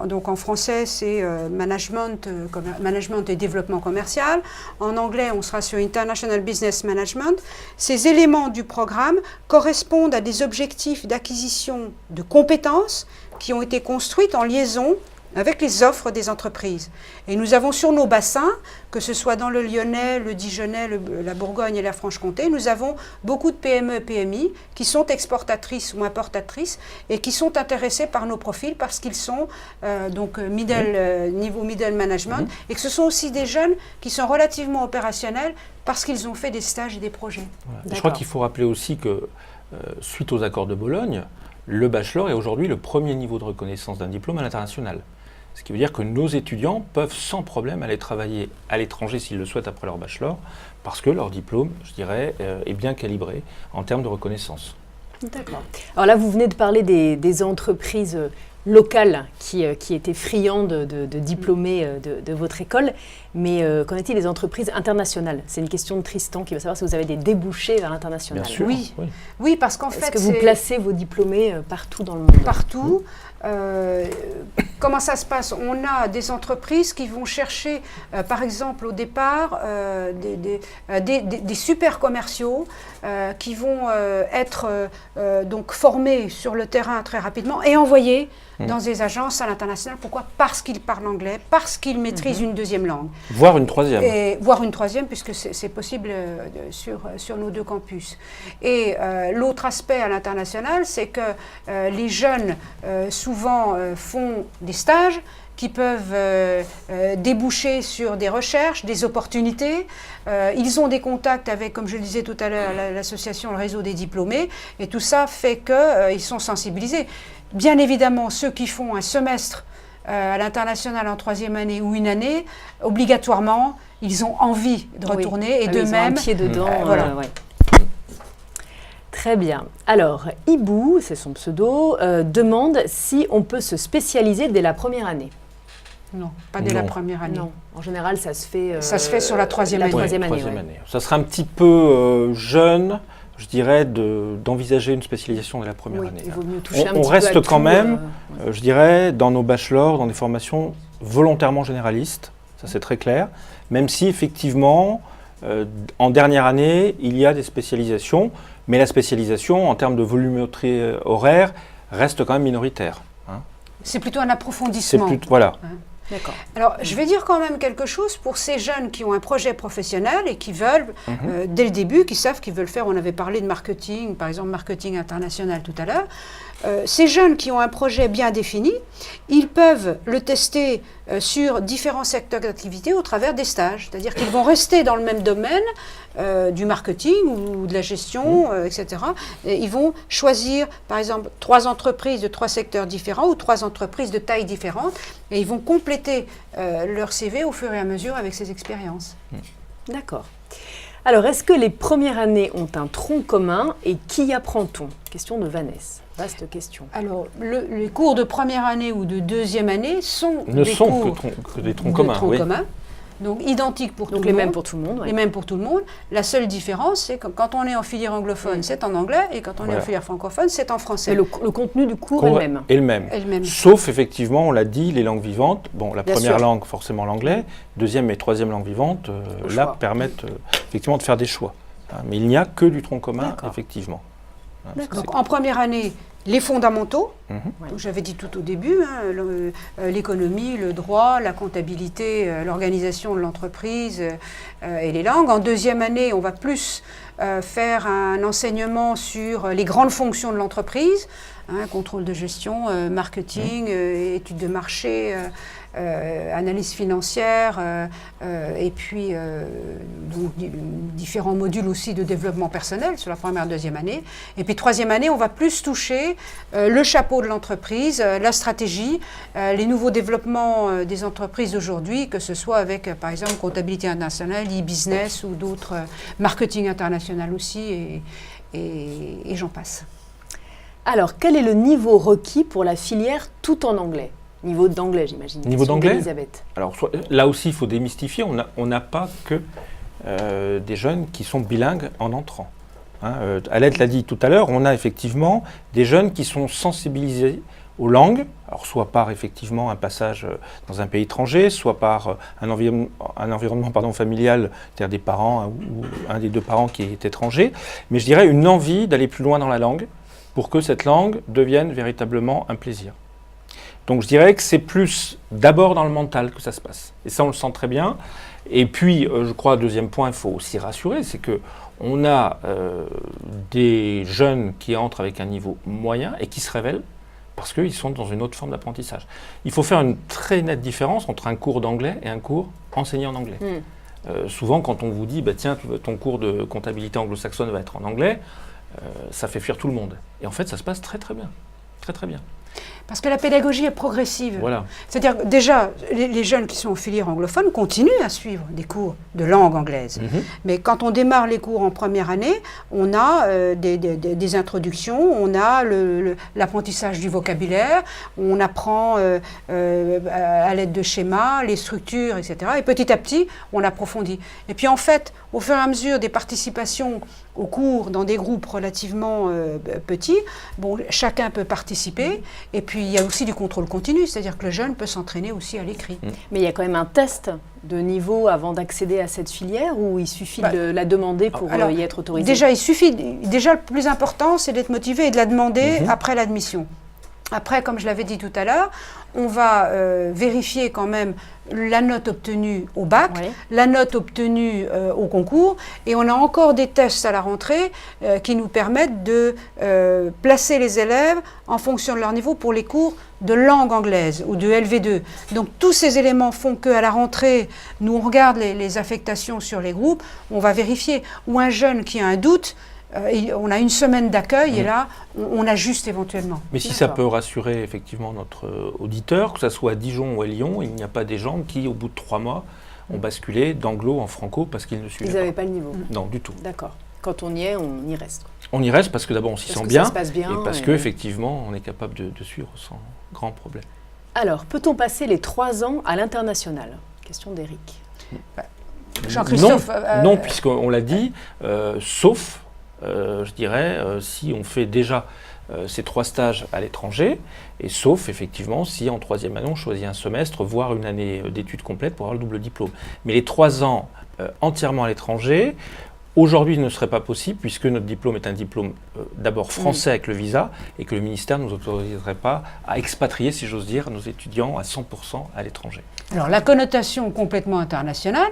Speaker 2: donc en français c'est management et développement commercial, en anglais on sera sur International Business Management. Ces éléments du programme correspondent à des objectifs d'acquisition de compétences qui ont été construites en liaison avec les offres des entreprises. Et nous avons sur nos bassins, que ce soit dans le Lyonnais, le Dijonnais, la Bourgogne et la Franche-Comté, nous avons beaucoup de PME et PMI qui sont exportatrices ou importatrices et qui sont intéressées par nos profils parce qu'ils sont niveau middle management et que ce sont aussi des jeunes qui sont relativement opérationnels parce qu'ils ont fait des stages et des projets.
Speaker 3: Voilà. Je crois qu'il faut rappeler aussi que suite aux accords de Bologne, le bachelor est aujourd'hui le premier niveau de reconnaissance d'un diplôme à l'international. Ce qui veut dire que nos étudiants peuvent sans problème aller travailler à l'étranger s'ils le souhaitent après leur bachelor, parce que leur diplôme, je dirais, est bien calibré en termes de reconnaissance.
Speaker 1: D'accord. Alors là, vous venez de parler des entreprises locales qui étaient friandes de diplômés de votre école, mais qu'en est-il des entreprises internationales? C'est une question de Tristan qui veut savoir si vous avez des débouchés vers l'international.
Speaker 3: Bien sûr.
Speaker 2: Oui, parce qu'en fait...
Speaker 1: Est-ce que vous placez vos diplômés partout dans le monde?
Speaker 2: Partout. Comment ça se passe? On a des entreprises qui vont chercher, par exemple, au départ, des super commerciaux qui vont être donc formés sur le terrain très rapidement et envoyés dans des agences à l'international. Pourquoi? Parce qu'ils parlent anglais, parce qu'ils maîtrisent une deuxième langue.
Speaker 3: Voire une troisième.
Speaker 2: Voire une troisième, puisque c'est possible sur nos 2 campus. Et l'autre aspect à l'international, c'est que les jeunes souvent font des stages qui peuvent déboucher sur des recherches, des opportunités. Ils ont des contacts avec, comme je le disais tout à l'heure, l'association, le réseau des diplômés, et tout ça fait qu'ils sont sensibilisés. Bien évidemment, ceux qui font un semestre à l'international en 3e année ou une année, obligatoirement, ils ont envie de retourner et de
Speaker 1: ils
Speaker 2: même...
Speaker 1: ont un pied dedans.
Speaker 2: Voilà.
Speaker 1: Très bien. Alors, Ibou, c'est son pseudo, demande si on peut se spécialiser dès la première année.
Speaker 2: Non, pas dès la première année.
Speaker 1: Non, en général, ça se fait...
Speaker 2: ça se fait sur la 3e année.
Speaker 1: Troisième année.
Speaker 3: Ça serait un petit peu jeune, je dirais, d'envisager une spécialisation dès la première année.
Speaker 1: Il vaut mieux toucher un
Speaker 3: on
Speaker 1: petit
Speaker 3: reste
Speaker 1: peu à
Speaker 3: quand
Speaker 1: tout,
Speaker 3: même, je dirais, dans nos bachelors, dans des formations volontairement généralistes, ça c'est très clair, même si effectivement, en dernière année, il y a des spécialisations, mais la spécialisation, en termes de volumétrie horaire, reste quand même minoritaire.
Speaker 2: C'est plutôt un approfondissement.
Speaker 3: Voilà.
Speaker 1: D'accord.
Speaker 2: Alors, je vais dire quand même quelque chose pour ces jeunes qui ont un projet professionnel et qui veulent, dès le début, qui savent qu'ils veulent faire, on avait parlé de marketing, par exemple marketing international tout à l'heure, ces jeunes qui ont un projet bien défini, ils peuvent le tester sur différents secteurs d'activité au travers des stages. C'est-à-dire qu'ils vont rester dans le même domaine du marketing ou de la gestion, etc. Et ils vont choisir, par exemple, 3 entreprises de 3 secteurs différents ou 3 entreprises de tailles différentes et ils vont compléter leur CV au fur et à mesure avec ces expériences.
Speaker 1: D'accord. Alors, est-ce que les premières années ont un tronc commun et qui apprend-on? Question de Vanessa. Vaste question.
Speaker 2: Alors, les cours de première année ou de deuxième année
Speaker 3: ne sont que des troncs communs.
Speaker 2: Donc identiques pour tout le monde.
Speaker 1: Les mêmes pour tout le monde.
Speaker 2: Les mêmes pour tout le monde. La seule différence, c'est que quand on est en filière anglophone, c'est en anglais, et quand on est en filière francophone, c'est en français.
Speaker 1: Et le contenu du cours est le même.
Speaker 3: Est le même. Sauf, effectivement, on l'a dit, les langues vivantes. Bon, la première langue, forcément l'anglais. Deuxième et troisième langue vivante, là, permettent effectivement de faire des choix. Mais il n'y a que du tronc commun, effectivement.
Speaker 2: Donc, en première année, les fondamentaux,
Speaker 3: Mhm.
Speaker 2: j'avais dit tout au début, l'économie, le droit, la comptabilité, l'organisation de l'entreprise et les langues. En deuxième année, on va plus faire un enseignement sur les grandes fonctions de l'entreprise, contrôle de gestion, marketing, études de marché, analyse financière, et puis donc, différents modules aussi de développement personnel sur la première, deuxième année. Et puis troisième année, on va plus toucher le chapeau de l'entreprise, la stratégie, les nouveaux développements des entreprises d'aujourd'hui, que ce soit avec, par exemple, comptabilité internationale, e-business ou d'autres, marketing international aussi, et j'en passe.
Speaker 1: Alors, quel est le niveau requis pour la filière tout en anglais? Niveau d'anglais, j'imagine.
Speaker 3: Niveau d'anglais ?
Speaker 1: Elisabeth.
Speaker 3: Alors là aussi, il faut démystifier, on n'a pas que des jeunes qui sont bilingues en entrant. Alette l'a dit tout à l'heure, on a effectivement des jeunes qui sont sensibilisés aux langues, alors soit par effectivement un passage dans un pays étranger, soit par un environnement familial, c'est-à-dire des parents ou un des deux parents qui est étranger, mais je dirais une envie d'aller plus loin dans la langue pour que cette langue devienne véritablement un plaisir. Donc je dirais que c'est plus d'abord dans le mental que ça se passe. Et ça, on le sent très bien. Et puis, je crois, deuxième point, il faut aussi rassurer, c'est qu'on a des jeunes qui entrent avec un niveau moyen et qui se révèlent parce qu'ils sont dans une autre forme d'apprentissage. Il faut faire une très nette différence entre un cours d'anglais et un cours enseigné en anglais. Souvent, quand on vous dit, tiens, ton cours de comptabilité anglo-saxonne va être en anglais, ça fait fuir tout le monde. Et en fait, ça se passe très très bien. Très très bien.
Speaker 2: Parce que la pédagogie est progressive.
Speaker 3: Voilà.
Speaker 2: C'est-à-dire que déjà, les jeunes qui sont en filière anglophone continuent à suivre des cours de langue anglaise. Mais quand on démarre les cours en première année, on a des introductions, on a l'apprentissage du vocabulaire, on apprend à l'aide de schémas, les structures, etc. Et petit à petit, on approfondit. Et puis en fait, au fur et à mesure des participations au cours dans des groupes relativement petits, chacun peut participer. Et puis, il y a aussi du contrôle continu, c'est-à-dire que le jeune peut s'entraîner aussi à l'écrit.
Speaker 1: Mais il y a quand même un test de niveau avant d'accéder à cette filière ou il suffit de la demander pour y être autorisé?
Speaker 2: Déjà, le plus important, c'est d'être motivé et de la demander après l'admission. Après, comme je l'avais dit tout à l'heure, on va vérifier quand même la note obtenue au bac, la note obtenue au concours, et on a encore des tests à la rentrée qui nous permettent de placer les élèves en fonction de leur niveau pour les cours de langue anglaise ou de LV2. Donc tous ces éléments font qu'à la rentrée, nous on regarde les affectations sur les groupes, on va vérifier, ou un jeune qui a un doute, on a une semaine d'accueil et là, on ajuste éventuellement.
Speaker 3: Mais si ça peut rassurer effectivement notre auditeur, que ce soit à Dijon ou à Lyon, il n'y a pas des gens qui, au bout de 3 mois, ont basculé d'anglo en franco parce qu'ils ne suivaient pas.
Speaker 1: Ils n'avaient pas le niveau.
Speaker 3: Non, du tout.
Speaker 1: D'accord. Quand on y est, on y reste.
Speaker 3: On y reste parce que d'abord on s'y sent bien,
Speaker 1: ça se passe bien,
Speaker 3: et parce qu'effectivement on est capable de suivre sans grand problème.
Speaker 1: Alors, peut-on passer les 3 ans à l'international? Question d'Éric.
Speaker 2: Jean-Christophe.
Speaker 3: Non, puisqu'on l'a dit, sauf... je dirais, si on fait déjà ces 3 stages à l'étranger, et sauf effectivement si en 3e année on choisit un semestre, voire une année d'études complètes pour avoir le double diplôme. Mais les 3 ans entièrement à l'étranger, aujourd'hui ne serait pas possible puisque notre diplôme est un diplôme d'abord français avec le visa et que le ministère ne nous autoriserait pas à expatrier, si j'ose dire, nos étudiants à 100% à l'étranger.
Speaker 2: Alors la connotation complètement internationale,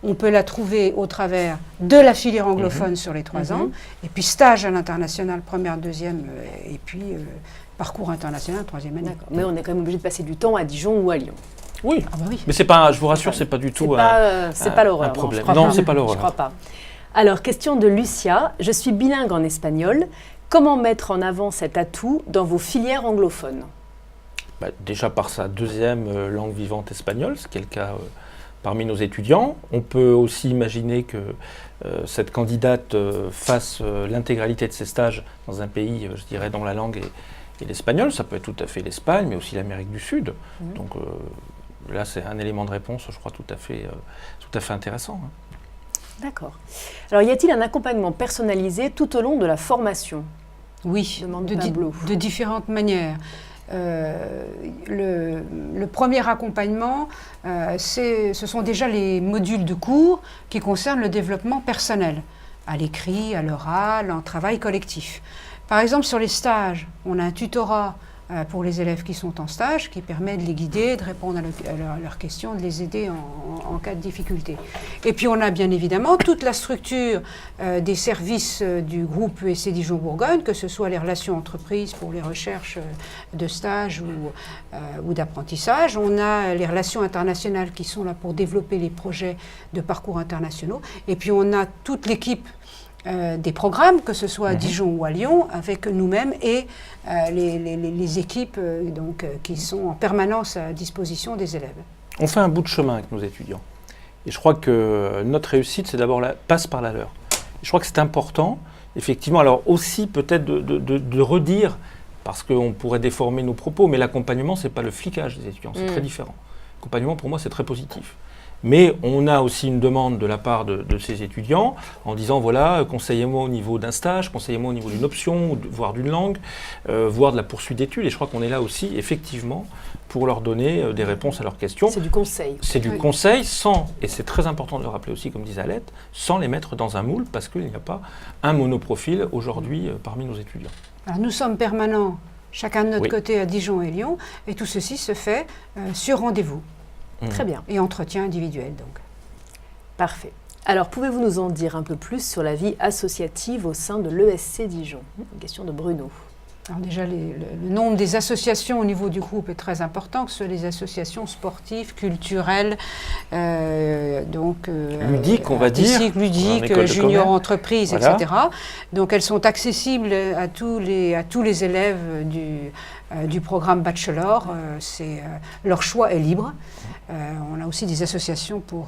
Speaker 2: on peut la trouver au travers de la filière anglophone sur les 3 ans, et puis stage à l'international, première, deuxième, et puis parcours international, 3e année.
Speaker 1: D'accord. Mais on est quand même obligé de passer du temps à Dijon ou à Lyon.
Speaker 3: Oui,
Speaker 2: oui.
Speaker 3: Mais c'est pas, je vous rassure, c'est pas du tout
Speaker 1: c'est pas l'horreur,
Speaker 3: un problème.
Speaker 1: Non,
Speaker 3: c'est pas l'horreur.
Speaker 1: Je crois pas. Alors, question de Lucia. Je suis bilingue en espagnol. Comment mettre en avant cet atout dans vos filières anglophones?
Speaker 3: Déjà par sa 2e langue vivante espagnole, ce qui est le cas parmi nos étudiants. On peut aussi imaginer que cette candidate fasse l'intégralité de ses stages dans un pays, je dirais, dont la langue est l'espagnol. Ça peut être tout à fait l'Espagne, mais aussi l'Amérique du Sud. Donc là, c'est un élément de réponse, je crois, tout à fait intéressant.
Speaker 1: D'accord. Alors, y a-t-il un accompagnement personnalisé tout au long de la formation?
Speaker 2: Oui, de différentes manières. Le premier accompagnement, ce sont déjà les modules de cours qui concernent le développement personnel, à l'écrit, à l'oral, en travail collectif. Par exemple, sur les stages, on a un tutorat pour les élèves qui sont en stage, qui permet de les guider, de répondre à leurs questions, de les aider en cas de difficulté. Et puis on a bien évidemment toute la structure des services du groupe ESC Dijon-Bourgogne, que ce soit les relations entreprises pour les recherches de stage ou d'apprentissage. On a les relations internationales qui sont là pour développer les projets de parcours internationaux. Et puis on a toute l'équipe des programmes, que ce soit à Dijon ou à Lyon, avec nous-mêmes et les équipes qui sont en permanence à disposition des élèves.
Speaker 3: On fait un bout de chemin avec nos étudiants. Et je crois que notre réussite, c'est d'abord passe par la leur. Et je crois que c'est important, effectivement, alors aussi peut-être de redire, parce qu'on pourrait déformer nos propos, mais l'accompagnement, ce n'est pas le flicage des étudiants, c'est très différent. L'accompagnement, pour moi, c'est très positif. Mais on a aussi une demande de la part de ces étudiants en disant, voilà, conseillez-moi au niveau d'un stage, conseillez-moi au niveau d'une option, voire d'une langue, voire de la poursuite d'études. Et je crois qu'on est là aussi, effectivement, pour leur donner des réponses à leurs questions.
Speaker 1: C'est du conseil.
Speaker 3: C'est du conseil sans, et c'est très important de le rappeler aussi, comme disait Alette, sans les mettre dans un moule, parce qu'il n'y a pas un monoprofil aujourd'hui parmi nos étudiants.
Speaker 2: Alors nous sommes permanents, chacun de notre côté à Dijon et Lyon, et tout ceci se fait sur rendez-vous.
Speaker 1: Très bien.
Speaker 2: Et entretien individuel, donc.
Speaker 1: Parfait. Alors, pouvez-vous nous en dire un peu plus sur la vie associative au sein de l'ESC Dijon? Une question de Bruno.
Speaker 2: Alors déjà, le nombre des associations au niveau du groupe est très important, que ce soit les associations sportives, culturelles,
Speaker 3: ludiques, on va dire,
Speaker 2: ludiques, junior entreprises, voilà. Etc. Donc elles sont accessibles à tous les élèves du programme bachelor. Leur choix est libre. On a aussi des associations pour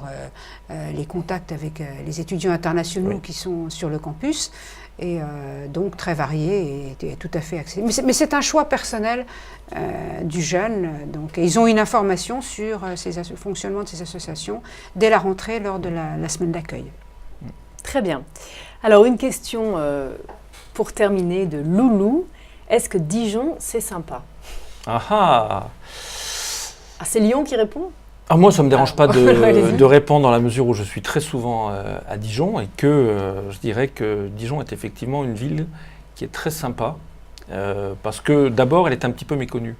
Speaker 2: les contacts avec les étudiants internationaux qui sont sur le campus. Et donc très varié et tout à fait accessible. Mais c'est un choix personnel du jeune. Donc, et ils ont une information sur le fonctionnement de ces associations dès la rentrée lors de la semaine d'accueil.
Speaker 1: Très bien. Alors une question pour terminer de Loulou. Est-ce que Dijon, c'est sympa? C'est Lyon qui répond?
Speaker 3: Moi, ça ne me dérange pas de répondre dans la mesure où je suis très souvent à Dijon et que je dirais que Dijon est effectivement une ville qui est très sympa parce que d'abord, elle est un petit peu méconnue.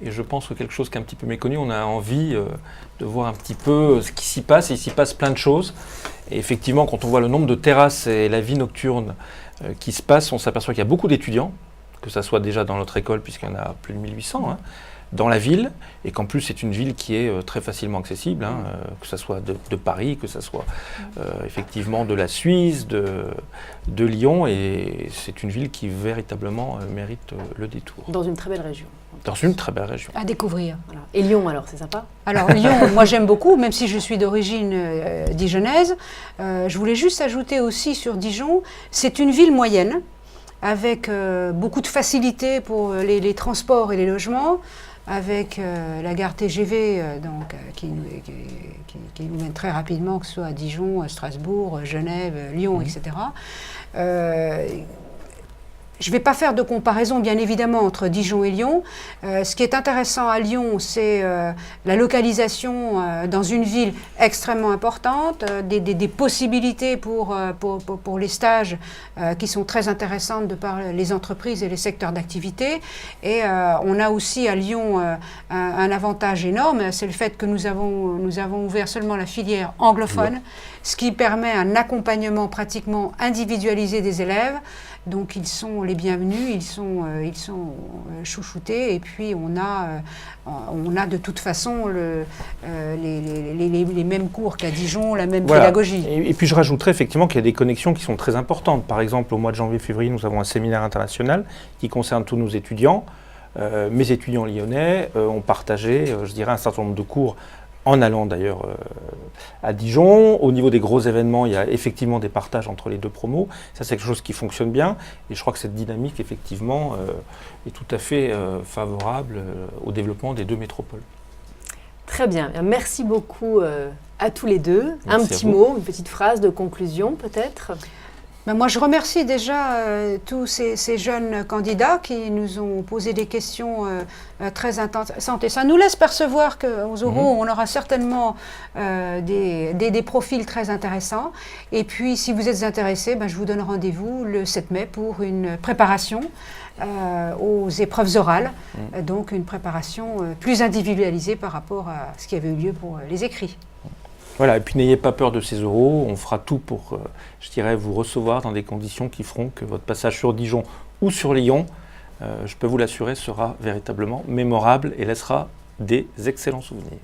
Speaker 3: Et je pense que quelque chose qui est un petit peu méconnu, on a envie de voir un petit peu ce qui s'y passe. Et il s'y passe plein de choses. Et effectivement, quand on voit le nombre de terrasses et la vie nocturne qui se passe, on s'aperçoit qu'il y a beaucoup d'étudiants, que ça soit déjà dans notre école, puisqu'il y en a plus de 1800, dans la ville, et qu'en plus c'est une ville qui est très facilement accessible, que ce soit de Paris, que ce soit effectivement de la Suisse, de Lyon, et c'est une ville qui véritablement mérite le détour.
Speaker 1: Dans une très belle région.
Speaker 3: Dans une très belle région.
Speaker 2: À découvrir.
Speaker 1: Voilà. Et Lyon alors, c'est sympa?
Speaker 2: Alors Lyon, moi j'aime beaucoup, même si je suis d'origine dijonnaise. Je voulais juste ajouter aussi sur Dijon, c'est une ville moyenne, avec beaucoup de facilité pour les transports et les logements, avec la gare TGV qui nous mène très rapidement, que ce soit à Dijon, Strasbourg, Genève, Lyon, etc. Je ne vais pas faire de comparaison, bien évidemment, entre Dijon et Lyon. Ce qui est intéressant à Lyon, c'est la localisation dans une ville extrêmement importante, des possibilités pour les stages qui sont très intéressantes de par les entreprises et les secteurs d'activité. Et on a aussi à Lyon un avantage énorme, c'est le fait que nous avons ouvert seulement la filière anglophone, ce qui permet un accompagnement pratiquement individualisé des élèves. Donc ils sont les bienvenus, ils sont chouchoutés, et puis on a de toute façon les mêmes cours qu'à Dijon, la même pédagogie.
Speaker 3: Et puis je rajouterais effectivement qu'il y a des connexions qui sont très importantes. Par exemple, au mois de janvier-février, nous avons un séminaire international qui concerne tous nos étudiants. Mes étudiants lyonnais ont partagé, je dirais, un certain nombre de cours en allant d'ailleurs à Dijon. Au niveau des gros événements, il y a effectivement des partages entre les deux promos. Ça, c'est quelque chose qui fonctionne bien. Et je crois que cette dynamique, effectivement, est tout à fait favorable au développement des deux métropoles.
Speaker 1: Très bien. Merci beaucoup à tous les deux.
Speaker 3: Merci
Speaker 1: un petit mot, une petite phrase de conclusion, peut-être?
Speaker 2: Ben moi, je remercie déjà tous ces jeunes candidats qui nous ont posé des questions très intéressantes. Et ça nous laisse percevoir qu'aux oraux, on aura certainement des profils très intéressants. Et puis, si vous êtes intéressés, ben, je vous donne rendez-vous le 7 mai pour une préparation aux épreuves orales. Donc, une préparation plus individualisée par rapport à ce qui avait eu lieu pour les écrits.
Speaker 3: Voilà, et puis n'ayez pas peur de ces oraux, on fera tout pour, je dirais, vous recevoir dans des conditions qui feront que votre passage sur Dijon ou sur Lyon, je peux vous l'assurer, sera véritablement mémorable et laissera des excellents souvenirs.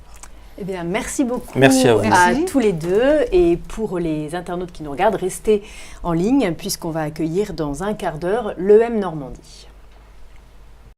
Speaker 1: Eh bien, merci beaucoup
Speaker 3: merci à, vous.
Speaker 1: À tous les deux. Et pour les internautes qui nous regardent, restez en ligne puisqu'on va accueillir dans un quart d'heure l'EM Normandie.